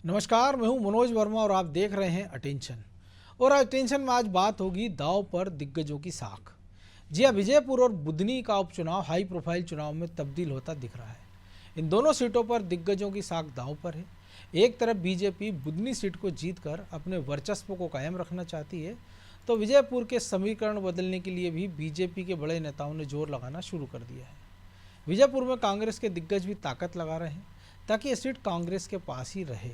नमस्कार, मैं हूं मनोज वर्मा और आप देख रहे हैं अटेंशन। और अटेंशन में आज बात होगी दांव पर दिग्गजों की साख। जी हां, विजयपुर और बुधनी का उपचुनाव हाई प्रोफाइल चुनाव में तब्दील होता दिख रहा है। इन दोनों सीटों पर दिग्गजों की साख दांव पर है। एक तरफ बीजेपी बुधनी सीट को जीतकर अपने वर्चस्व को कायम रखना चाहती है, तो विजयपुर के समीकरण बदलने के लिए भी बीजेपी के बड़े नेताओं ने जोर लगाना शुरू कर दिया है। विजयपुर में कांग्रेस के दिग्गज भी ताकत लगा रहे हैं ताकि ये सीट कांग्रेस के पास ही रहे।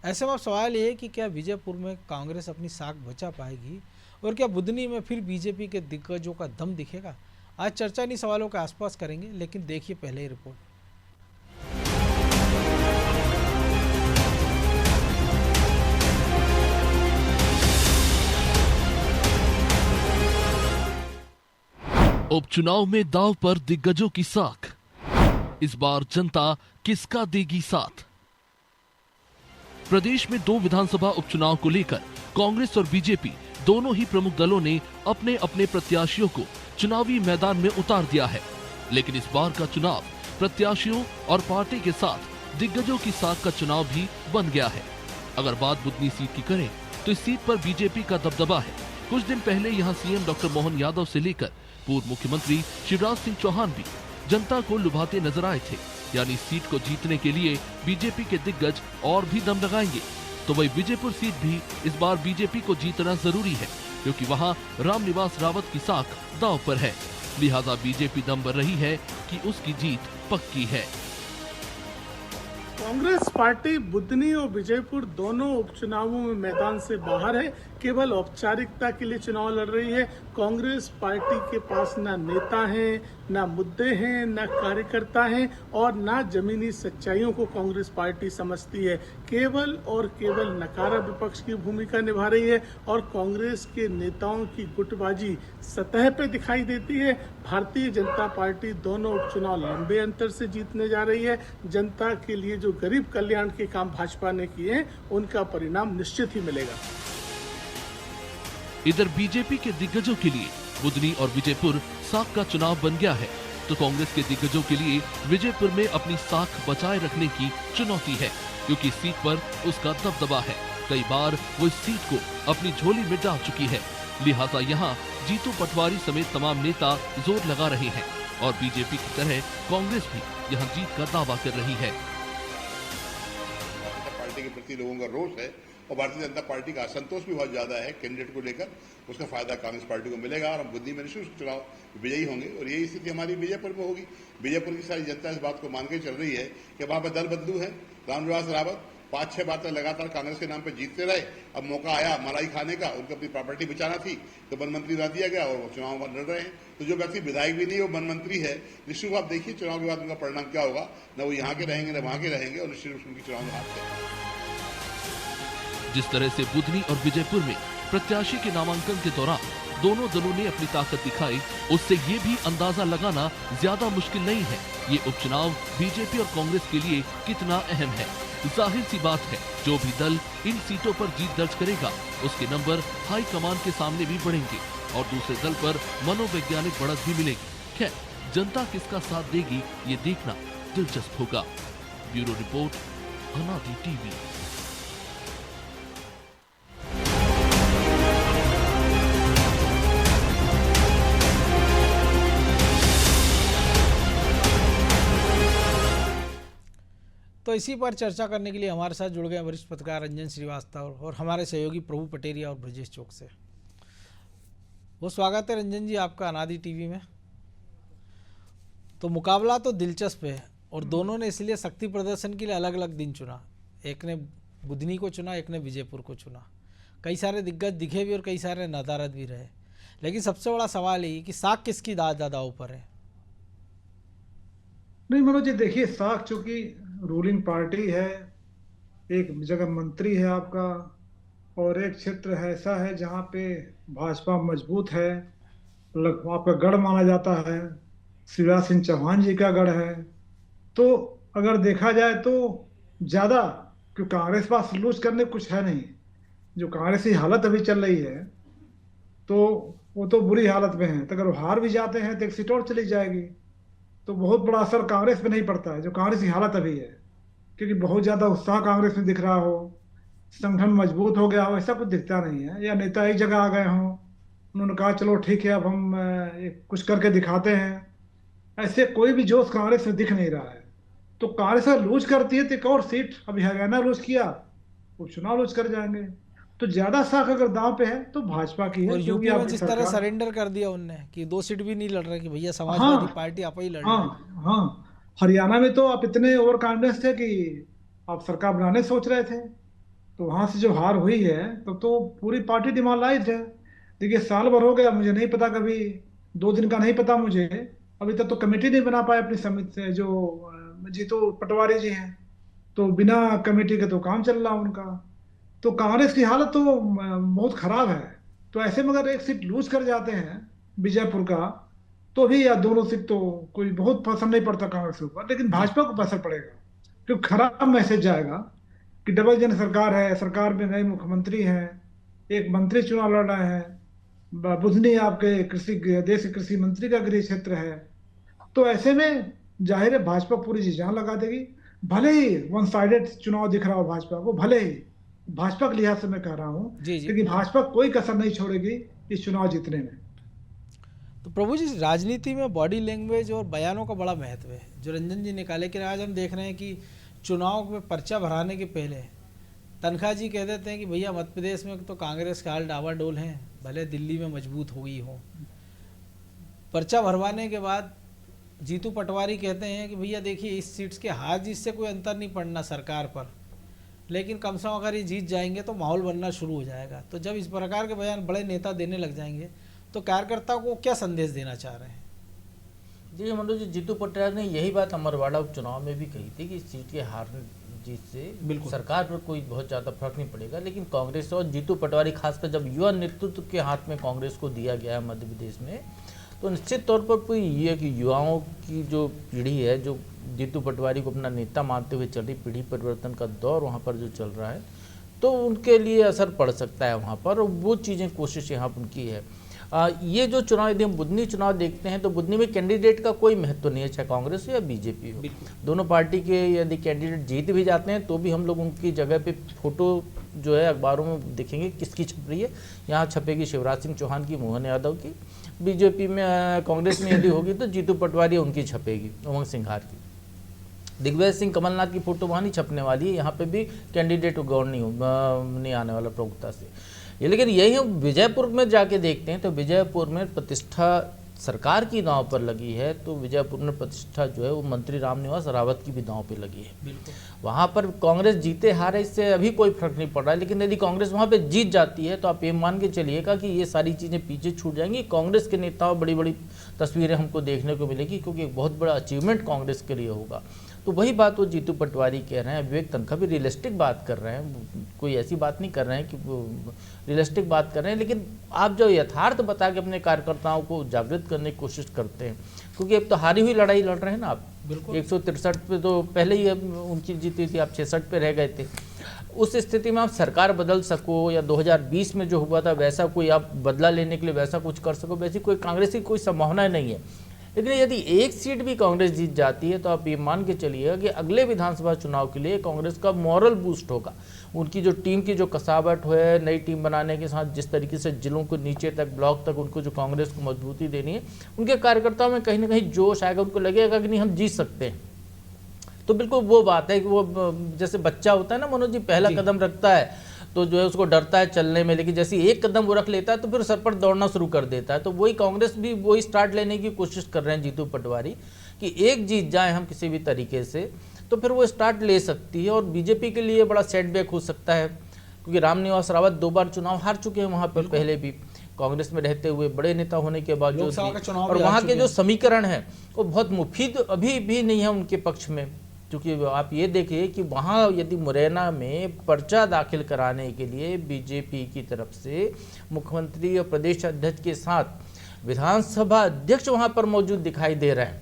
ऐसे में अब सवाल ये है कि क्या विजयपुर में कांग्रेस अपनी साख बचा पाएगी और क्या बुधनी में फिर बीजेपी के दिग्गजों का दम दिखेगा। आज चर्चा इन्हीं सवालों के आसपास करेंगे, लेकिन देखिए पहले ही रिपोर्ट। उपचुनाव में दांव पर दिग्गजों की साख। इस बार जनता किसका देगी साथ? प्रदेश में 2 विधानसभा उपचुनाव को लेकर कांग्रेस और बीजेपी दोनों ही प्रमुख दलों ने अपने अपने प्रत्याशियों को चुनावी मैदान में उतार दिया है। लेकिन इस बार का चुनाव प्रत्याशियों और पार्टी के साथ दिग्गजों की साख का चुनाव भी बन गया है। अगर बात बुधनी सीट की करें तो इस सीट पर बीजेपी का दबदबा है। कुछ दिन पहले यहां सीएम डॉक्टर मोहन यादव से लेकर पूर्व मुख्यमंत्री शिवराज सिंह चौहान भी जनता को लुभाते नजर आए थे। यानी सीट को जीतने के लिए बीजेपी के दिग्गज और भी दम लगाएंगे। तो वही विजयपुर सीट भी इस बार बीजेपी को जीतना जरूरी है, क्योंकि वहां रामनिवास रावत की साख दांव पर है। लिहाजा बीजेपी दम भर रही है कि उसकी जीत पक्की है। कांग्रेस पार्टी बुधनी और विजयपुर दोनों उपचुनावों में मैदान से बाहर है, केवल औपचारिकता के लिए चुनाव लड़ रही है। कांग्रेस पार्टी के पास ना नेता हैं, ना मुद्दे हैं, ना कार्यकर्ता हैं और ना जमीनी सच्चाइयों को कांग्रेस पार्टी समझती है। केवल और केवल नकारा विपक्ष की भूमिका निभा रही है और कांग्रेस के नेताओं की गुटबाजी सतह पे दिखाई देती है। भारतीय जनता पार्टी दोनों उपचुनाव लंबे अंतर से जीतने जा रही है। जनता के लिए जो गरीब कल्याण के काम भाजपा ने किए हैं, उनका परिणाम निश्चित ही मिलेगा। इधर बीजेपी के दिग्गजों के लिए बुधनी और विजयपुर साख का चुनाव बन गया है, तो कांग्रेस के दिग्गजों के लिए विजयपुर में अपनी साख बचाए रखने की चुनौती है, क्योंकि इस सीट पर उसका दबदबा है। कई बार वो इस सीट को अपनी झोली में डाल चुकी है। लिहाजा यहाँ जीतू पटवारी समेत तमाम नेता जोर लगा रहे हैं और बीजेपी की तरह कांग्रेस भी यहाँ जीत का दावा कर रही है। पार्टी के प्रति लोगों का रोष है और भारतीय जनता पार्टी का असंतोष भी बहुत ज्यादा है कैंडिडेट को लेकर। उसका फायदा कांग्रेस पार्टी को मिलेगा और हम बुद्धि में निश्चित चुनाव विजयी होंगे और यही स्थिति हमारी विजयपुर में होगी। विजयपुर की सारी जनता इस बात को मान के चल रही है कि वहां पर दल बदलू है। रामनिवास रावत 5-6 बार तक लगातार कांग्रेस के नाम पर जीतते रहे। अब मौका आया मलाई खाने का, उनको अपनी प्रॉपर्टी बचाना थी तो वन मंत्री बना दिया गया और वो चुनाव लड़ रहे हैं। तो जो व्यक्ति विधायक भी नहीं वो वन मंत्री है, निश्चित आप देखिए चुनाव के बाद उनका परिणाम क्या होगा। न वो यहाँ के रहेंगे न वहां के रहेंगे और निश्चित रूप से उनकी चुनाव में हारते। जिस तरह से बुधनी और विजयपुर में प्रत्याशी के नामांकन के दौरान दोनों दलों ने अपनी ताकत दिखाई, उससे ये भी अंदाजा लगाना ज्यादा मुश्किल नहीं है ये उपचुनाव बीजेपी और कांग्रेस के लिए कितना अहम है। जाहिर सी बात है, जो भी दल इन सीटों पर जीत दर्ज करेगा उसके नंबर हाई कमान के सामने भी बढ़ेंगे और दूसरे दल पर मनोवैज्ञानिक बढ़त भी मिलेगी। खैर, जनता किसका साथ देगी ये देखना दिलचस्प होगा। ब्यूरो रिपोर्ट, अनादि टीवी। तो इसी पर चर्चा करने के लिए हमारे साथ जुड़ गए वरिष्ठ पत्रकार रंजन श्रीवास्तव और हमारे सहयोगी प्रभु पटेरिया और ब्रजेश चौक से। वो स्वागत है रंजन जी आपका अनादि टीवी में। तो मुकाबला तो दिलचस्प है और दोनों ने इसलिए शक्ति प्रदर्शन के लिए अलग अलग दिन चुना। एक ने बुधनी को चुना, एक ने विजयपुर को चुना। कई सारे दिग्गज दिखे भी और कई सारे नदारद भी रहे। लेकिन सबसे बड़ा सवाल ये कि साख किसकी दादा ऊपर है। नहीं मनोज जी, देखिए साख चूंकि रूलिंग पार्टी है, एक जगह मंत्री है आपका और एक क्षेत्र ऐसा है जहां पे भाजपा मजबूत है, आपका गढ़ माना जाता है, शिवराज सिंह चौहान जी का गढ़ है। तो अगर देखा जाए तो ज्यादा क्यों कांग्रेस पास लूज करने कुछ है नहीं। जो कांग्रेस की हालत अभी चल रही है तो वो तो बुरी हालत में है, तो अगर वो हार भी जाते हैं तो एक सीट और चली जाएगी, तो बहुत बड़ा असर कांग्रेस पे नहीं पड़ता है जो कांग्रेस की हालत अभी है। क्योंकि बहुत ज्यादा उत्साह कांग्रेस में दिख रहा हो, संगठन मजबूत हो गया हो, ऐसा कुछ दिखता नहीं है। या नेता एक जगह आ गए हों, उन्होंने कहा चलो ठीक है अब हम कुछ करके दिखाते हैं, ऐसे कोई भी जोश कांग्रेस में दिख नहीं रहा है। तो कांग्रेस अगर लूज करती है तो एक और सीट, अभी हरियाणा लूज किया, उपचुनाव लूज कर जाएंगे। तो ज्यादा साख अगर दांव पे है तो भाजपा की है, और क्योंकि यूपी में आपकी जिस तरह सरकार। सरेंडर कर दिया उनने कि 2 सीट भी नहीं लड़ रहे कि भैया समाजवादी हाँ पार्टी आप ही लड़ हाँ लो। हाँ। हरियाणा में तो आप इतने ओवर कॉन्फिडेंस थे कि आप सरकार बनाने सोच रहे थे। तो वहां से जो हार हुई है तो पूरी पार्टी डिमोरलाइज है। देखिए साल भर हो गया, मुझे नहीं पता, कभी 2 दिन का नहीं पता मुझे, अभी तक तो कमेटी नहीं बना पाए अपनी समिति से, जो जीतू पटवारी जी हैं। तो बिना कमेटी के तो काम चल रहा उनका। तो कांग्रेस की हालत तो बहुत खराब है। तो ऐसे में अगर एक सीट लूज कर जाते हैं विजयपुर का, तो भी या दोनों सीट तो कोई बहुत पसंद नहीं पड़ता कांग्रेस के ऊपर, लेकिन जी। भाजपा को असर पड़ेगा, क्योंकि खराब मैसेज जाएगा कि डबल इंजन सरकार है, सरकार में नए मुख्यमंत्री हैं, एक मंत्री चुनाव लड़ रहे हैं, बुधनी आपके कृषि, देश के कृषि मंत्री का गृह क्षेत्र है। तो ऐसे में जाहिर है भाजपा पूरी जी जान लगा देगी। भले ही वन साइडेड चुनाव दिख रहा हो भाजपा को, भले ही, भाजपा के लिहाज से मैं कह रहा हूं, जी जी। लेकिन भाजपा कोई कसर नहीं छोड़ेगी इस चुनाव जीतने में। तो प्रभु जी, राजनीति में बॉडी लैंग्वेज और बयानों का बड़ा महत्व है जो रंजन जी ने कहा, लेकिन आज हम देख रहे हैं कि चुनाव में पर्चा भराने के पहले तनखा जी कह देते हैं कि भैया मध्य प्रदेश में तो कांग्रेस का हाल डावाडोल है, भले दिल्ली में मजबूत हो गई हो। पर्चा भरवाने के बाद जीतू पटवारी कहते हैं कि भैया देखिए इस सीट्स के हार जीत से कोई अंतर नहीं पड़ना सरकार पर, लेकिन कम से कम अगर ये जीत जाएंगे तो माहौल बनना शुरू हो जाएगा। तो जब इस प्रकार के बयान बड़े नेता देने लग जाएंगे तो कार्यकर्ताओं को क्या संदेश देना चाह रहे हैं? जी मनोज जी, जीतू पटवारी ने यही बात अमरवाड़ा उपचुनाव में भी कही थी कि इस सीट के हार जीत से सरकार पर कोई बहुत ज़्यादा फर्क नहीं पड़ेगा, लेकिन कांग्रेस और जीतू पटवारी खासकर जब युवा नेतृत्व के हाथ में कांग्रेस को दिया गया है मध्य प्रदेश में, तो निश्चित तौर पर कोई ये कि युवाओं की जो पीढ़ी है, जो जीतू पटवारी को अपना नेता मानते हुए चल रही, पीढ़ी परिवर्तन का दौर वहाँ पर जो चल रहा है, तो उनके लिए असर पड़ सकता है वहाँ पर, और वो चीज़ें कोशिश यहाँ पर उनकी है। ये जो चुनाव, यदि हम बुधनी चुनाव देखते हैं तो बुधनी में कैंडिडेट का कोई महत्व नहीं है, चाहे कांग्रेस हो या बीजेपी हो। दोनों पार्टी के यदि कैंडिडेट जीत भी जाते हैं तो भी हम लोग उनकी जगह पे फोटो जो है अखबारों में देखेंगे किसकी छप रही है। यहाँ छपेगी शिवराज सिंह चौहान की, मोहन यादव की। बीजेपी में कांग्रेस में यदि होगी तो जीतू पटवारी उनकी छपेगी, उमंग सिंघार की। दिग्विजय सिंह कमलनाथ की फोटो वहाँ नहीं छपने वाली है, यहाँ पे भी कैंडिडेट गौर नहीं आने वाला प्रमुखता से ये। लेकिन यही हम विजयपुर में जाके देखते हैं तो विजयपुर में प्रतिष्ठा सरकार की दांव पर लगी है, तो विजयपुर में प्रतिष्ठा जो है वो मंत्री रामनिवास रावत की भी दांव पे लगी है। बिल्कुल। वहाँ पर कांग्रेस जीते हारे इससे अभी कोई फर्क नहीं पड़ रहा है, लेकिन यदि कांग्रेस वहाँ पे जीत जाती है तो आप ये मान के चलिएगा कि ये सारी चीज़ें पीछे छूट जाएंगी। कांग्रेस के नेताओं बड़ी बड़ी तस्वीरें हमको देखने को मिलेगी, क्योंकि एक बहुत बड़ा अचीवमेंट कांग्रेस के लिए होगा। तो वही बात वो जीतू पटवारी कह रहे हैं, विवेक तनखा भी रियलिस्टिक बात कर रहे हैं, कोई ऐसी बात नहीं कर रहे हैं कि वो रियलिस्टिक बात कर रहे हैं, लेकिन आप जो यथार्थ बता के अपने कार्यकर्ताओं को जागृत करने की कोशिश करते हैं, क्योंकि अब तो हारी हुई लड़ाई लड़ रहे हैं ना आप। बिल्कुल। 163 पे तो पहले ही उनकी जीती थी, आप 66 पे रह गए थे। उस स्थिति में आप सरकार बदल सको या 2020 में जो हुआ था वैसा कोई आप बदला लेने के लिए वैसा कुछ कर सको, वैसी कोई कांग्रेस की कोई संभावना नहीं है। लेकिन यदि एक सीट भी कांग्रेस जीत जाती है तो आप ये मान के चलिएगा कि अगले विधानसभा चुनाव के लिए कांग्रेस का मॉरल बूस्ट होगा। उनकी जो टीम की जो कसावट है, नई टीम बनाने के साथ जिस तरीके से जिलों को नीचे तक, ब्लॉक तक उनको जो कांग्रेस को मजबूती देनी है, उनके कार्यकर्ताओं में कहीं ना कहीं जोश आएगा, उनको लगेगा कि नहीं हम जीत सकते हैं। तो बिल्कुल वो बात है कि वो जैसे बच्चा होता है ना मनोज जी, पहला कदम रखता है तो जो है उसको डरता है चलने में, लेकिन जैसे एक कदम वो रख लेता है तो फिर सर पर दौड़ना शुरू कर देता है। तो वही कांग्रेस भी वही स्टार्ट लेने की कोशिश कर रहे हैं जीतू पटवारी कि एक जीत जाए हम किसी भी तरीके से, तो फिर वो स्टार्ट ले सकती है। और बीजेपी के लिए बड़ा सेटबैक हो सकता है, क्योंकि रामनिवास रावत 2 बार चुनाव हार चुके हैं वहाँ पर, पहले भी कांग्रेस में रहते हुए बड़े नेता होने के बावजूद, और वहाँ के जो समीकरण है वो बहुत मुफीद अभी भी नहीं है उनके पक्ष में। क्योंकि आप ये देखिए कि वहाँ यदि मुरैना में पर्चा दाखिल कराने के लिए बीजेपी की तरफ से मुख्यमंत्री और प्रदेश अध्यक्ष के साथ विधानसभा अध्यक्ष वहाँ पर मौजूद दिखाई दे रहे हैं,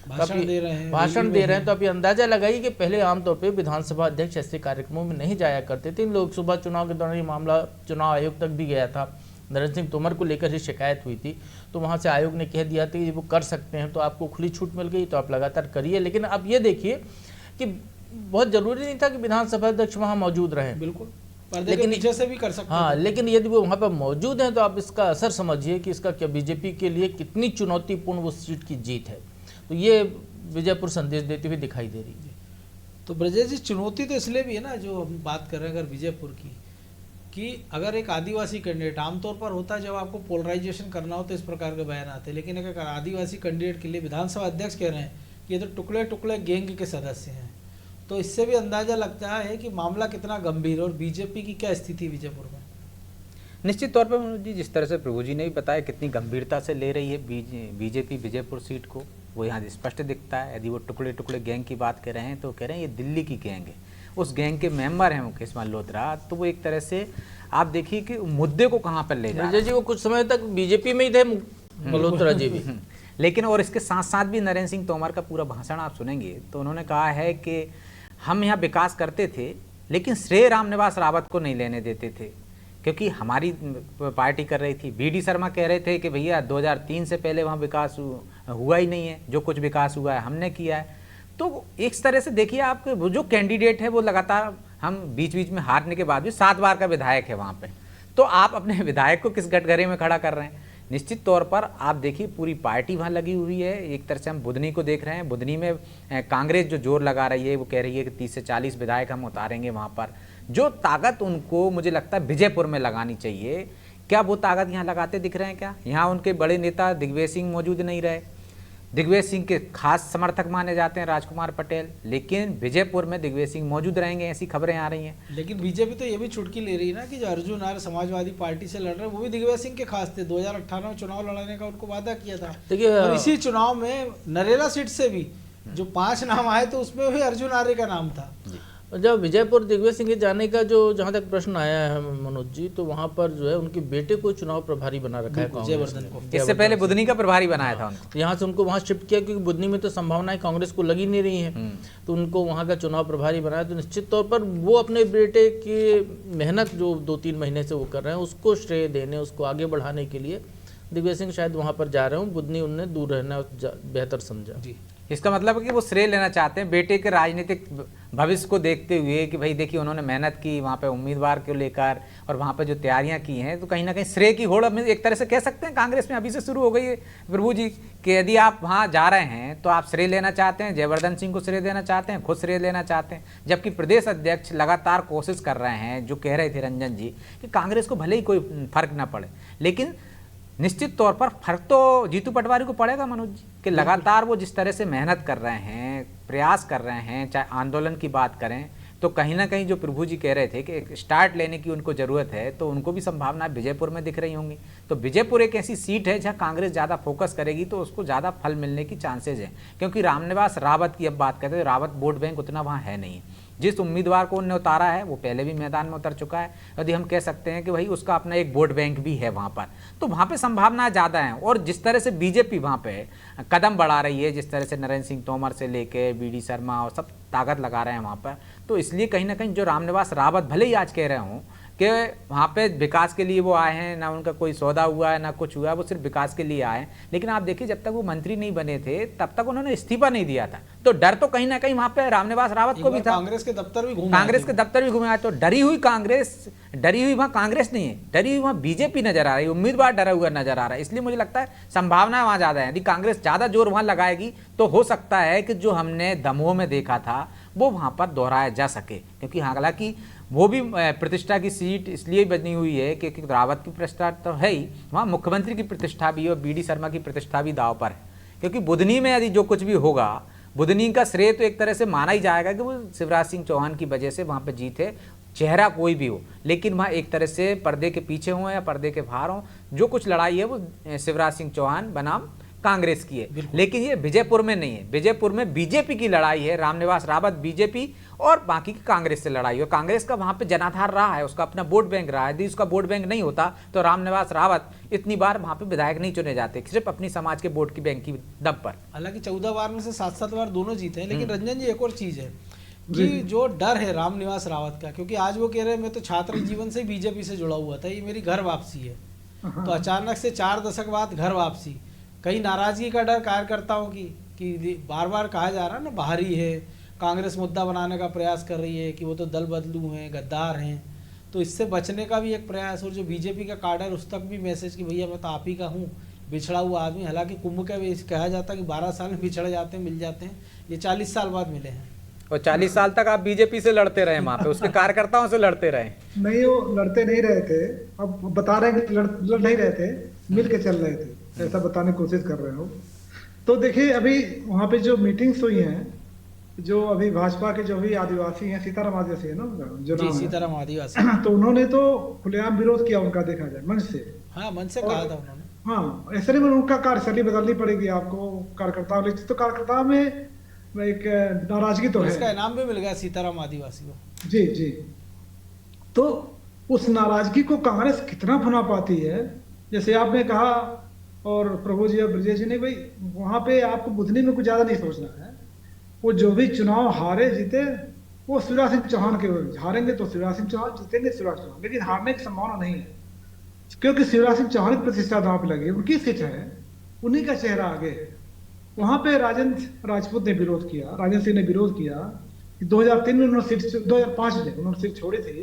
भाषण दे रहे हैं, तो आप ये अंदाजा लगाइए कि पहले आमतौर पे विधानसभा अध्यक्ष ऐसे कार्यक्रमों में नहीं जाया करते थे। लोकसभा चुनाव के दौरान ये मामला चुनाव आयोग तक भी गया था, नरेंद्र सिंह तोमर को लेकर ही शिकायत हुई थी, तो वहाँ से आयोग ने कह दिया था कि वो कर सकते हैं, तो आपको खुली छूट मिल गई तो आप लगातार करिए। लेकिन आप ये देखिए कि बहुत जरूरी नहीं था कि विधानसभा अध्यक्ष वहाँ मौजूद रहें। बिल्कुल, पर्दे के पीछे से भी कर सकते हाँ, हैं। लेकिन यदि वो वहाँ पर मौजूद हैं तो आप इसका असर समझिए कि इसका क्या बीजेपी के लिए कितनी चुनौतीपूर्ण वो सीट की जीत है। तो ये विजयपुर संदेश देती हुई दिखाई दे रही है। तो ब्रजेश जी, चुनौती तो इसलिए भी है ना, जो हम बात कर रहे हैं अगर विजयपुर की, कि अगर एक आदिवासी कैंडिडेट, आमतौर पर होता है जब आपको पोलराइजेशन करना हो तो इस प्रकार के बयान आते हैं, लेकिन अगर आदिवासी कैंडिडेट के लिए विधानसभा अध्यक्ष कह रहे हैं कि ये तो टुकड़े टुकड़े गैंग के सदस्य हैं, तो इससे भी अंदाजा लगता है कि मामला कितना गंभीर है और बीजेपी की क्या स्थिति विजयपुर में। निश्चित तौर पर मनोज जी, जिस तरह से प्रभु जी ने भी बताया कितनी गंभीरता से ले रही है बीजेपी विजयपुर सीट को, वो यहाँ स्पष्ट दिखता है। यदि वो टुकड़े टुकड़े गैंग की बात कर रहे हैं तो कह रहे हैं ये दिल्ली की गैंग है, उस गैंग के मेंबर हैं मुकेश मल्होत्रा। तो वो एक तरह से आप देखिए कि मुद्दे को कहाँ पर ले जा रहे हैं। जी, वो कुछ समय तक बीजेपी में ही थे मल्होत्रा जी भी। लेकिन और इसके साथ साथ भी नरेंद्र सिंह तोमर का पूरा भाषण आप सुनेंगे तो उन्होंने कहा है कि हम यहाँ विकास करते थे लेकिन श्रेय रामनिवास रावत को नहीं लेने देते थे, क्योंकि हमारी पार्टी कर रही थी। बीडी शर्मा कह रहे थे कि भैया 2003 से पहले वहाँ विकास हुआ ही नहीं है, जो कुछ विकास हुआ है हमने किया है। तो एक तरह से देखिए आप, जो कैंडिडेट है वो लगातार, हम बीच बीच में हारने के बाद भी 7 बार का विधायक है वहाँ पे, तो आप अपने विधायक को किस गठगरे में खड़ा कर रहे हैं। निश्चित तौर पर आप देखिए पूरी पार्टी वहाँ लगी हुई है। एक तरह से हम बुधनी को देख रहे हैं, बुधनी में कांग्रेस जो जोर लगा रही है, वो कह रही है कि 30 से 40 विधायक हम उतारेंगे वहाँ पर। जो ताकत उनको मुझे लगता है विजयपुर में लगानी चाहिए, क्या वो ताकत यहाँ लगाते दिख रहे हैं क्या? यहाँ उनके बड़े नेता दिग्विजय सिंह मौजूद नहीं रहे। दिग्विजय सिंह के खास समर्थक माने जाते हैं राजकुमार पटेल, लेकिन विजयपुर में दिग्विजय सिंह मौजूद रहेंगे, ऐसी खबरें आ रही हैं। लेकिन बीजेपी तो ये भी चुटकी ले रही है ना कि जो अर्जुन आर्य समाजवादी पार्टी से लड़ रहे हैं वो भी दिग्विजय सिंह के खास थे। 2018 में चुनाव लड़ने का उनको वादा किया था। देखिए, और इसी चुनाव में नरेला सीट से भी जो 5 नाम आए तो उसमें भी अर्जुन आर्य का नाम था। जब विजयपुर दिग्विजय सिंह के जाने का जो जहाँ तक प्रश्न आया है मनोज जी, तो वहाँ पर जो है उनके बेटे को चुनाव प्रभारी बना रखा है कांग्रेस जयवर्धन ने। को। इससे पहले बुधनी का प्रभारी बनाया था उनको। तो यहाँ से उनको वहाँ शिफ्ट किया क्योंकि बुधनी में तो संभावनाएं कांग्रेस को लगी नहीं रही हैं, तो उनको वहाँ का चुनाव प्रभारी बनाया। तो निश्चित तौर पर वो अपने बेटे की मेहनत जो 2-3 महीने से वो कर रहे हैं उसको श्रेय देने, उसको आगे बढ़ाने के लिए दिग्विजय सिंह शायद वहाँ पर जा रहे हूँ। बुधनी उनने दूर रहना बेहतर समझा। जी, इसका मतलब है कि वो श्रेय लेना चाहते हैं बेटे के राजनीतिक भविष्य को देखते हुए कि भाई देखिए उन्होंने मेहनत की वहाँ पे उम्मीदवार को लेकर और वहाँ पे जो तैयारियां की हैं, तो कहीं ना कहीं श्रेय की होड़ अब एक तरह से कह सकते हैं कांग्रेस में अभी से शुरू हो गई है प्रभु जी, कि यदि आप वहाँ जा रहे हैं तो आप श्रेय लेना चाहते हैं, जयवर्धन सिंह को श्रेय देना चाहते हैं, खुद श्रेय लेना चाहते हैं। जबकि प्रदेश अध्यक्ष लगातार कोशिश कर रहे हैं, जो कह रहे थे रंजन जी, कि कांग्रेस को भले ही कोई फर्क ना पड़े, लेकिन निश्चित तौर पर फर्क तो जीतू पटवारी को पड़ेगा मनोज जी, कि लगातार वो जिस तरह से मेहनत कर रहे हैं, प्रयास कर रहे हैं, चाहे आंदोलन की बात करें, तो कहीं ना कहीं जो प्रभु जी कह रहे थे कि एक स्टार्ट लेने की उनको ज़रूरत है, तो उनको भी संभावना विजयपुर में दिख रही होंगी। तो विजयपुर एक ऐसी सीट है जहाँ कांग्रेस ज़्यादा फोकस करेगी तो उसको ज़्यादा फल मिलने की चांसेज हैं, क्योंकि रामनिवास रावत की अब बात करते हैं, रावत वोट बैंक उतना वहाँ है नहीं है। जिस उम्मीदवार को उन्होंने उतारा है वो पहले भी मैदान में उतर चुका है, यदि हम कह सकते हैं कि भाई उसका अपना एक वोट बैंक भी है वहाँ पर, तो वहाँ पे संभावनाएं ज़्यादा हैं। और जिस तरह से बीजेपी वहाँ पे कदम बढ़ा रही है, जिस तरह से नरेंद्र सिंह तोमर से लेके बीडी शर्मा और सब ताकत लगा रहे हैं वहाँ पर, तो इसलिए कहीं ना कहीं जो रामनिवास रावत भले ही आज कह रहे हों कि वहाँ पे विकास के लिए वो आए हैं, ना उनका कोई सौदा हुआ है ना कुछ हुआ है, वो सिर्फ विकास के लिए आए, लेकिन आप देखिए जब तक वो मंत्री नहीं बने थे तब तक उन्होंने इस्तीफा नहीं दिया था। तो डर तो कहीं ना कहीं वहाँ पे रामनिवास रावत को भी था। कांग्रेस के दफ्तर भी घूमे आए, तो डरी हुई कांग्रेस, डरी हुई वहाँ कांग्रेस नहीं है, डरी हुई वहाँ बीजेपी नजर आ रही है, उम्मीदवार डरा हुआ नजर आ रहा है। इसलिए मुझे लगता है संभावना वहाँ ज्यादा है। यदि कांग्रेस ज्यादा जोर वहाँ लगाएगी तो हो सकता है कि जो हमने दमोह में देखा था वो वहाँ पर दोहराया जा सके, क्योंकि हालांकि वो भी प्रतिष्ठा की सीट इसलिए बनी हुई है क्योंकि रावत की प्रतिष्ठा तो है ही, वहाँ मुख्यमंत्री की प्रतिष्ठा भी है और बीडी शर्मा की प्रतिष्ठा भी दाव पर है। क्योंकि बुधनी में यदि जो कुछ भी होगा, बुधनी का श्रेय तो एक तरह से माना ही जाएगा कि वो शिवराज सिंह चौहान की वजह से वहाँ पर जीते, चेहरा कोई भी हो, लेकिन वहाँ एक तरह से पर्दे के पीछे हों या पर्दे के बाहर हों, जो कुछ लड़ाई है वो शिवराज सिंह चौहान बनाम कांग्रेस की है। लेकिन ये विजयपुर में नहीं है, विजयपुर में बीजेपी की लड़ाई है, रामनिवास रावत बीजेपी और बाकी की कांग्रेस से लड़ाई है। कांग्रेस का वहां पे जनाधार रहा है, उसका अपना वोट बैंक रहा है। यदि उसका वोट बैंक नहीं होता तो रामनिवास रावत इतनी बार वहां पे विधायक नहीं चुने जाते, सिर्फ अपनी समाज के वोट की बैंक की दम पर। हालांकि 14 बार में से 7-7 बार दोनों जीते हैं। लेकिन रंजन जी एक और चीज है कि जो डर है रामनिवास रावत का, क्योंकि आज वो कह रहे हैं मैं तो छात्र जीवन से बीजेपी से जुड़ा हुआ था, ये मेरी घर वापसी है, तो अचानक से 4 दशक बाद घर वापसी, कहीं नाराजगी का डर कार्यकर्ताओं की कि बार बार कहा जा रहा है ना बाहरी है, कांग्रेस मुद्दा बनाने का प्रयास कर रही है कि वो तो दल बदलू हैं, गद्दार हैं, तो इससे बचने का भी एक प्रयास। और जो बीजेपी का कार्डर उस तक भी मैसेज कि भैया मैं तो आप ही का हूँ, बिछड़ा हुआ आदमी। हालांकि कुंभ का भी कहा जाता है कि 12 साल में बिछड़ जाते हैं, मिल जाते हैं, ये 40 साल बाद मिले हैं। और 40 साल तक आप बीजेपी से लड़ते रहे, वहां पे उसके कार्यकर्ताओं से लड़ते रहे। नहीं, वो लड़ते नहीं रहे थे, अब बता रहे हैं कि लड़ नहीं रहे थे, मिल के चल रहे थे, ऐसा बताने की कोशिश कर रहे हो। तो देखिए अभी वहाँ पे जो मीटिंग्स हुई हैं, जो अभी भाजपा के जो भी आदिवासी हैं, सीताराम आदिवासी है ना उनका जो जी, नाम है, सीताराम आदिवासी। तो उन्होंने तो खुलेआम विरोध किया उनका, देखा जाए मंच से। हाँ, मन से कहा था उन्होंने। हाँ, ऐसे नहीं, उनका कार्यशैली बदलनी पड़ेगी आपको कार्यकर्ताओं के लिए। तो कार्यकर्ताओं में एक नाराजगी तो है। इसका इनाम भी मिल गया सीताराम आदिवासी को। जी जी। तो उस नाराजगी को कांग्रेस कितना भुना पाती है, जैसे आपने कहा और प्रभु जी और ब्रजेश जी ने, भाई वहां पे आपको बुधनी में कुछ ज्यादा नहीं सोचना है। वो जो भी चुनाव हारे जीते वो शिवराज सिंह चौहान के, हारेंगे तो शिवराज सिंह चौहान, जीतेंगे शिवराज चौहान, लेकिन हारने की संभावना नहीं है, क्योंकि शिवराज सिंह चौहान की प्रतिष्ठा दांव पे लगी, उनकी सीट है, उन्हीं का चेहरा आगे है। वहां पे राजेंद्र राजपूत ने विरोध किया, राजेंद्र सिंह ने विरोध किया कि 2003 में उन्होंने सीट, 2005 में उन्होंने सीट छोड़ी थी,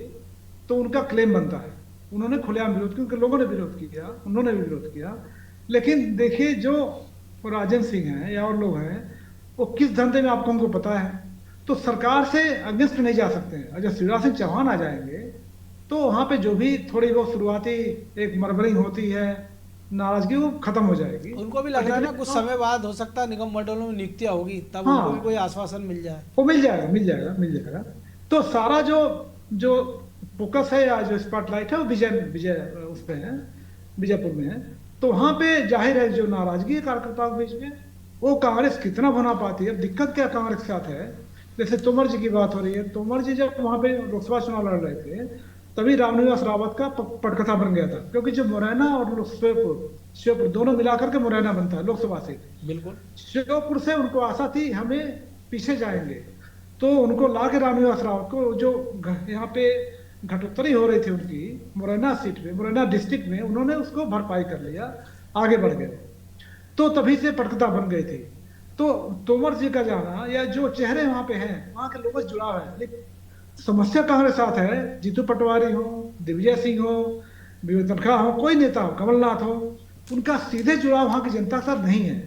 तो उनका क्लेम बनता है। उन्होंने खुलेआम विरोध किया, लोगों ने विरोध किया, उन्होंने भी विरोध किया। लेकिन देखिए जो राजेंद्र सिंह हैं या और लोग हैं, वो किस धंधे में आपको हमको पता है, तो सरकार से अगेंस्ट नहीं जा सकते हैं। जब शिवराज सिंह चौहान आ जाएंगे तो वहां पे जो भी थोड़ी बहुत शुरुआती एक मरबरिंग होती है, नाराजगी, वो खत्म हो जाएगी। उनको भी लग रहा है ना कुछ समय बाद हो सकता है निगम मंडलों में नियुक्तियां होगी, तब हाँ, उनको भी कोई आश्वासन मिल जाए। वो मिल जाएगा, मिल जाएगा, मिल जाएगा। तो सारा जो फोकस है या जो स्पॉटलाइट है वो विजय उस पे है, विजयपुर में है। तो वहां पे जाहिर है जो नाराजगी है कार्यकर्ताओं के बीच में, वो कांग्रेस कितना बना पाती है। अब दिक्कत क्या कांग्रेस के साथ है, जैसे तोमर जी की बात हो रही है, तोमर जी जब वहां पे लोकसभा चुनाव लड़ रहे थे तभी रामनिवास रावत का पटकथा बन गया था, क्योंकि जो मुरैना और श्योपुर दोनों मिलाकर के मुरैना बनता है लोकसभा से। बिल्कुल, श्योपुर से उनको आशा थी हमें पीछे जाएंगे, तो उनको ला के रामनिवास रावत को, जो यहाँ पे घटोत्तरी हो रही थी उनकी मुरैना सीट में, मुरैना डिस्ट्रिक्ट में, उन्होंने उसको भरपाई कर लिया, आगे बढ़ गए, तो तभी से पटकथा बन गई थी। तो तोमर जी का जाना या जो चेहरे वहां पे हैं, वहां के लोगों से जुड़ाव है। लेकिन समस्या कांग्रेस साथ है, जीतू पटवारी हो, दिग्विजय सिंह हो, विवेक तनखा हो, कोई नेता हो, कमलनाथ हो, उनका सीधे जुड़ाव वहां की जनता के साथ नहीं है।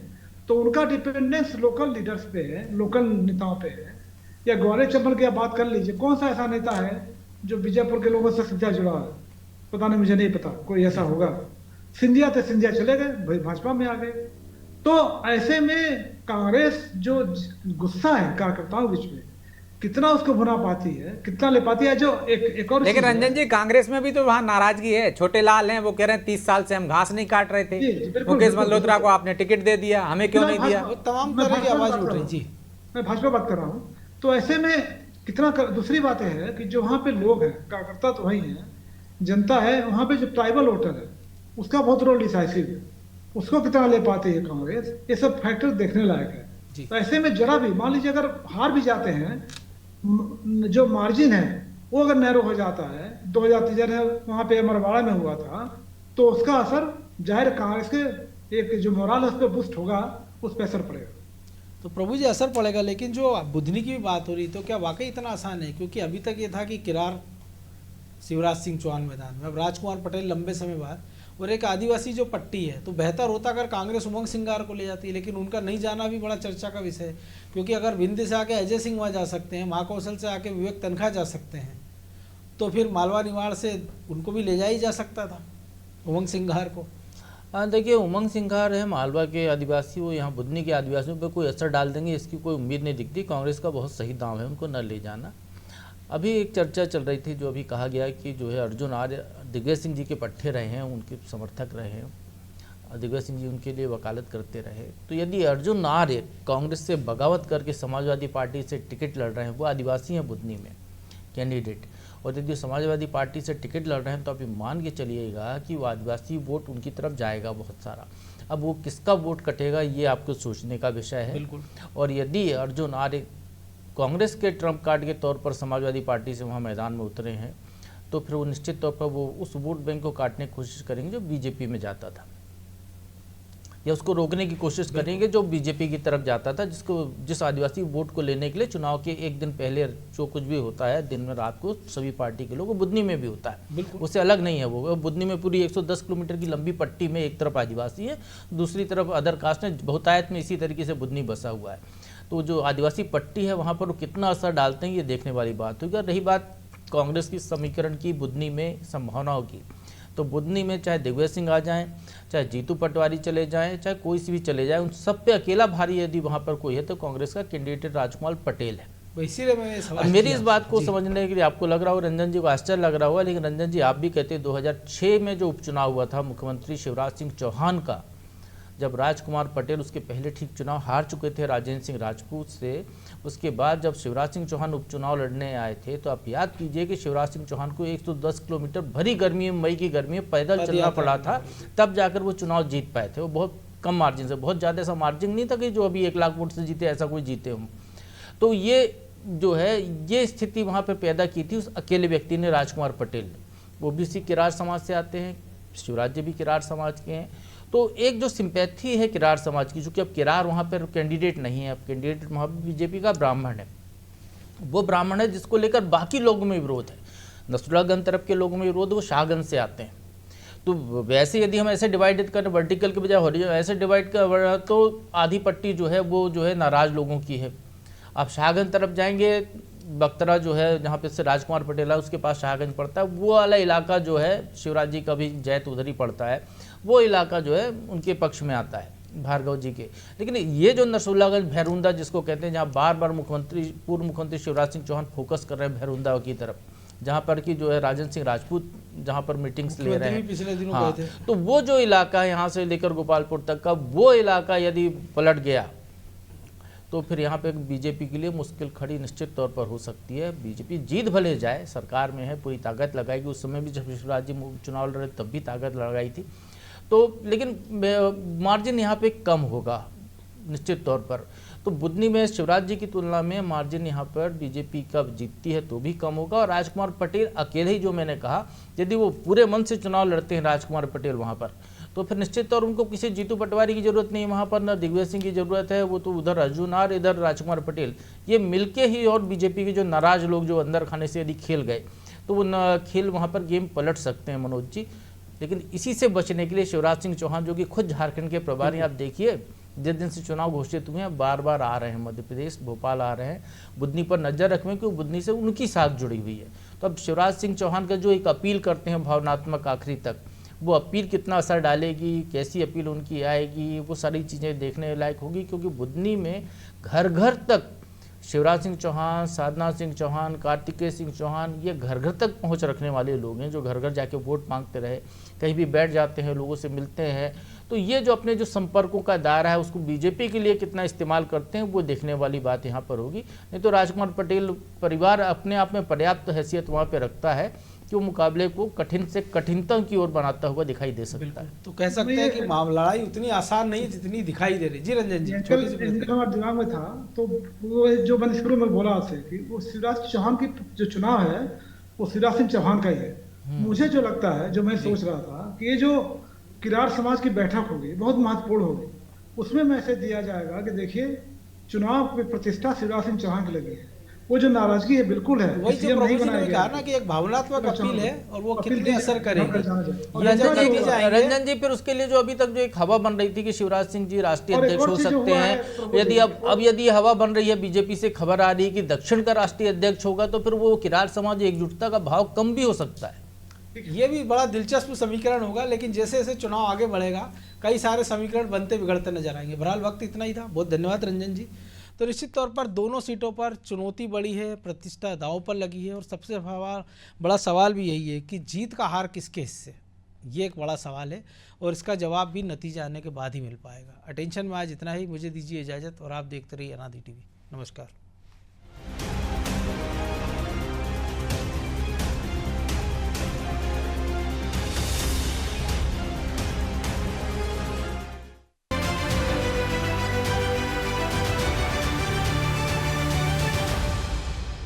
तो उनका डिपेंडेंस लोकल लीडर्स पे है, लोकल नेताओं पे है। या ग्वालियर चंबल की आप बात कर लीजिए, कौन सा ऐसा नेता है जो विजयपुर के लोगों से सीधा जुड़ा है? पता नहीं, मुझे नहीं पता कोई ऐसा होगा। सिंधिया थे, सिंधिया चले गए, भाजपा में आ गए। तो ऐसे में कांग्रेस जो गुस्सा है कार्यकर्ताओं के बीच में, कितना उसको भुना पाती है, कितना ले पाती है। जो एक और लेकिन रंजन जी, कांग्रेस में भी तो वहां नाराजगी है। छोटे लाल हैं, वो कह रहे हैं 30 साल से हम घास नहीं काट रहे थे, मुकेश मल्होत्रा को आपने टिकट दे दिया, हमें क्यों नहीं दिया? तमाम तरह की आवाज उठ रही जी। मैं भाजपा बात कर रहा हूँ। तो ऐसे में कितना दूसरी बात है कि जो वहां पे लोग हैं, कार्यकर्ता तो वही है, जनता है, वहां पे जो ट्राइबल वोटर है उसका बहुत रोल डिसाइसिव है, उसको कितना ले पाती है कांग्रेस, ये सब फैक्टर देखने लायक है। तो ऐसे में जरा भी मान लीजिए अगर हार भी जाते हैं, जो मार्जिन है वो अगर नैरो हो जाता है, 2013 वहां पे मरवाड़ा में हुआ था, तो उसका असर जाहिर कांग्रेस के एक जो मोरल है उस पर बूस्ट होगा, उस पर असर पड़ेगा। तो प्रभु जी असर पड़ेगा। लेकिन जो बुधनी की भी बात हो रही, तो क्या वाकई इतना आसान है? क्योंकि अभी तक ये था कि किरार शिवराज सिंह चौहान मैदान में, अब राजकुमार पटेल लंबे समय बाद, और एक आदिवासी जो पट्टी है, तो बेहतर होता अगर कांग्रेस उमंग सिंगार को ले जाती है। लेकिन उनका नहीं जाना भी बड़ा चर्चा का विषय है, क्योंकि अगर विंध्य से आके अजय सिंह वहाँ जा सकते हैं, महाकौशल से आके विवेक तनखा जा सकते हैं, तो फिर मालवा निवाड़ से उनको भी ले जा ही जा सकता था, उमंग सिंगार को। देखिए, उमंग सिंघार है मालवा के आदिवासी, वो यहाँ बुधनी के आदिवासियों पर कोई असर डाल देंगे इसकी कोई उम्मीद नहीं दिखती। कांग्रेस का बहुत सही दांव है उनको न ले जाना। अभी एक चर्चा चल रही थी, जो अभी कहा गया कि जो है अर्जुन आर्य दिग्विजय सिंह जी के पट्टे रहे हैं, उनके समर्थक रहे हैं, दिग्विजय सिंह जी उनके लिए वकालत करते रहे। तो यदि अर्जुन आर्य कांग्रेस से बगावत करके समाजवादी पार्टी से टिकट लड़ रहे हैं, वो आदिवासी हैं बुधनी में कैंडिडेट, और यदि समाजवादी पार्टी से टिकट लड़ रहे हैं, तो अभी मान के चलिएगा कि वो आदिवासी वोट उनकी तरफ जाएगा बहुत सारा। अब वो किसका वोट कटेगा, ये आपको सोचने का विषय है। बिल्कुल। और यदि अर्जुन आर्य कांग्रेस के ट्रम्प कार्ड के तौर पर समाजवादी पार्टी से वहाँ मैदान में उतरे हैं, तो फिर वो निश्चित तौर पर वो उस वोट बैंक को काटने की कोशिश करेंगे जो बीजेपी में जाता था। या उसको रोकने की कोशिश करेंगे जो बीजेपी की तरफ जाता था, जिस आदिवासी वोट को लेने के लिए चुनाव के एक दिन पहले जो कुछ भी होता है दिन में रात को सभी पार्टी के लोग, वो बुधनी में भी होता है, उससे अलग नहीं है। वो बुधनी में पूरी 110 किलोमीटर की लंबी पट्टी में एक तरफ आदिवासी है, दूसरी तरफ अदर कास्ट है, बहुतायत में इसी तरीके से बुधनी बसा हुआ है। तो जो आदिवासी पट्टी है वहाँ पर वो कितना असर डालते हैं ये देखने वाली बात होगी। रही बात कांग्रेस की समीकरण की बुधनी में संभावनाओं की, तो बुधनी में चाहे दिग्विजय सिंह आ जाएं, चाहे जीतू पटवारी चले जाएं, चाहे कोई सी भी चले जाए, उन सब पे अकेला भारी यदि वहाँ पर कोई है तो कांग्रेस का कैंडिडेट राजकुमार पटेल है। इसीलिए मैं सवाल मेरी इस बात को समझने के लिए आपको लग रहा हो, रंजन जी को आश्चर्य लग रहा हुआ, लेकिन रंजन जी आप भी कहते हैं 2006 में जो उपचुनाव हुआ था मुख्यमंत्री शिवराज सिंह चौहान का, जब राजकुमार पटेल उसके पहले ठीक चुनाव हार चुके थे राजेंद्र सिंह राजपूत से, उसके बाद जब शिवराज सिंह चौहान उपचुनाव लड़ने आए थे तो आप याद कीजिए कि शिवराज सिंह चौहान को 110 किलोमीटर भरी गर्मी में, मई की गर्मी में पैदल चलना पड़ा था, तब जाकर वो चुनाव जीत पाए थे। वो बहुत कम मार्जिन से, बहुत ज़्यादा ऐसा मार्जिन नहीं था कि जो अभी 1 लाख वोट से जीते ऐसा कोई जीते हों। तो ये जो है ये स्थिति वहाँ पर पैदा की थी उस अकेले व्यक्ति ने, राजकुमार पटेल ने। वो भी किरार समाज से आते हैं, शिवराज जी भी किरार समाज के हैं, तो एक जो सिंपैथी है किरार समाज की, चूँकि अब किरार वहाँ पर कैंडिडेट नहीं है, अब कैंडिडेट वहाँ पर बीजेपी का ब्राह्मण है, वो ब्राह्मण है जिसको लेकर बाकी लोगों में विरोध है, नसरुल्लाहगंज तरफ के लोगों में विरोध, वो शाहगंज से आते हैं। तो वैसे यदि हम ऐसे डिवाइड करें वर्टिकल के बजाय हॉरिजॉन्टल ऐसे डिवाइड कर, तो आधी पट्टी जो है वो जो है नाराज लोगों की है। आप शाहगंज तरफ जाएंगे, बख्तरा जो है जहाँ पे से राजकुमार पटेल है उसके पास शाहगंज पड़ता है, वो वाला इलाका जो है शिवराज जी का भी जैत उधर ही पड़ता है, वो इलाका जो है उनके पक्ष में आता है भार्गव जी के। लेकिन ये जो नसरुल्लाहगंज भैरुंदा जिसको कहते हैं, जहाँ बार बार पूर्व मुख्यमंत्री शिवराज सिंह चौहान फोकस कर रहे हैं भैरुंदा की तरफ, जहाँ पर कि जो है राजेंद्र सिंह राजपूत जहाँ पर मीटिंग्स ले रहे हैं पिछले दिनों हाँ, गए थे। तो वो जो इलाका है यहाँ से लेकर गोपालपुर तक का, वो इलाका यदि पलट गया तो फिर यहाँ पे बीजेपी के लिए मुश्किल खड़ी निश्चित तौर पर हो सकती है। बीजेपी जीत भले जाए, सरकार में है, पूरी ताकत लगाएगी, उस समय भी जब शिवराज जी चुनाव लड़े तब भी ताकत लगाई थी, तो लेकिन मार्जिन यहाँ पे कम होगा निश्चित तौर पर। तो बुधनी में शिवराज जी की तुलना में मार्जिन यहाँ पर बीजेपी का जीतती है तो भी कम होगा, और राजकुमार पटेल अकेले ही, जो मैंने कहा, यदि वो पूरे मन से चुनाव लड़ते हैं राजकुमार पटेल वहाँ पर, तो फिर निश्चित तौर उनको किसी जीतू पटवारी की जरूरत नहीं है वहाँ पर, न दिग्विजय सिंह की जरूरत है, वो तो उधर अर्जुन और इधर राजकुमार पटेल, ये मिलके ही, और बीजेपी के जो नाराज लोग जो अंदर खाने से यदि खेल गए तो वो खेल वहाँ पर गेम पलट सकते हैं मनोज जी। लेकिन इसी से बचने के लिए शिवराज सिंह चौहान जो कि खुद झारखंड के प्रभारी, आप देखिए जिस दिन से चुनाव घोषित हुए हैं बार बार आ रहे हैं, मध्य प्रदेश भोपाल आ रहे हैं, बुधनी पर नजर रखें क्योंकि बुधनी से उनकी साख जुड़ी हुई है। तो अब शिवराज सिंह चौहान का जो एक अपील करते हैं भावनात्मक आखिरी तक, वो अपील कितना असर डालेगी, कैसी अपील उनकी आएगी, वो सारी चीज़ें देखने लायक होगी, क्योंकि बुधनी में घर घर तक शिवराज सिंह चौहान, साधना सिंह चौहान, कार्तिकेय सिंह चौहान, ये घर घर तक पहुंच रखने वाले लोग हैं, जो घर घर जाके वोट मांगते रहे, कहीं भी बैठ जाते हैं, लोगों से मिलते हैं। तो ये जो अपने जो संपर्कों का दायरा है उसको बीजेपी के लिए कितना इस्तेमाल करते हैं, वो देखने वाली बात यहाँ पर होगी। नहीं तो राजकुमार पटेल परिवार अपने आप में पर्याप्त हैसियत वहाँ पर रखता है कि वो मुकाबले को कठिन से कठिनतम की ओर बनाता हुआ दिखाई दे सकता है। तो कह सकते हैं कि लड़ाई उतनी आसान नहीं है जितनी दिखाई दे रही। जी रंजन जी, छोटी सी हमारे दिमाग में था, तो वो जो मैंने शुरू में बोला आपसे कि वो शिवराज चौहान की जो चुनाव है वो शिवराज सिंह चौहान का ही है। मुझे जो लगता है, जो मैं सोच रहा था कि ये जो किरार समाज की बैठक होगी बहुत महत्वपूर्ण होगी, उसमें मैसेज दिया जाएगा कि देखिए चुनाव में प्रतिष्ठा शिवराज सिंह चौहान की लगी है, वो जो नाराजगी है बिल्कुल है, वही जो प्रोफेसर ने कहा ना कि एक भावनात्मक अपील है और वो कितनी असर करेगी। रंजन जी, फिर उसके लिए जो अभी तक जो एक हवा बन रही थी कि शिवराज सिंह जी राष्ट्रीय अध्यक्ष हो सकते हैं, यदि अब यदि हवा बन रही है, बीजेपी से खबर आ रही है कि दक्षिण का राष्ट्रीय अध्यक्ष होगा, तो फिर वो किरार समाज एकजुटता का भाव कम भी हो सकता है। ये भी बड़ा दिलचस्प समीकरण होगा, लेकिन जैसे जैसे चुनाव आगे बढ़ेगा कई सारे समीकरण बनते बिगड़ते नजर आएंगे। बहरहाल वक्त इतना ही था, बहुत धन्यवाद रंजन जी। तो निश्चित तौर पर दोनों सीटों पर चुनौती बड़ी है, प्रतिष्ठा दांव पर लगी है, और सबसे बड़ा सवाल भी यही है कि जीत का हार किसके हिस्से, ये एक बड़ा सवाल है, और इसका जवाब भी नतीजा आने के बाद ही मिल पाएगा। अटेंशन में आज इतना ही, मुझे दीजिए इजाज़त, और आप देखते रहिए अनादि टीवी। नमस्कार।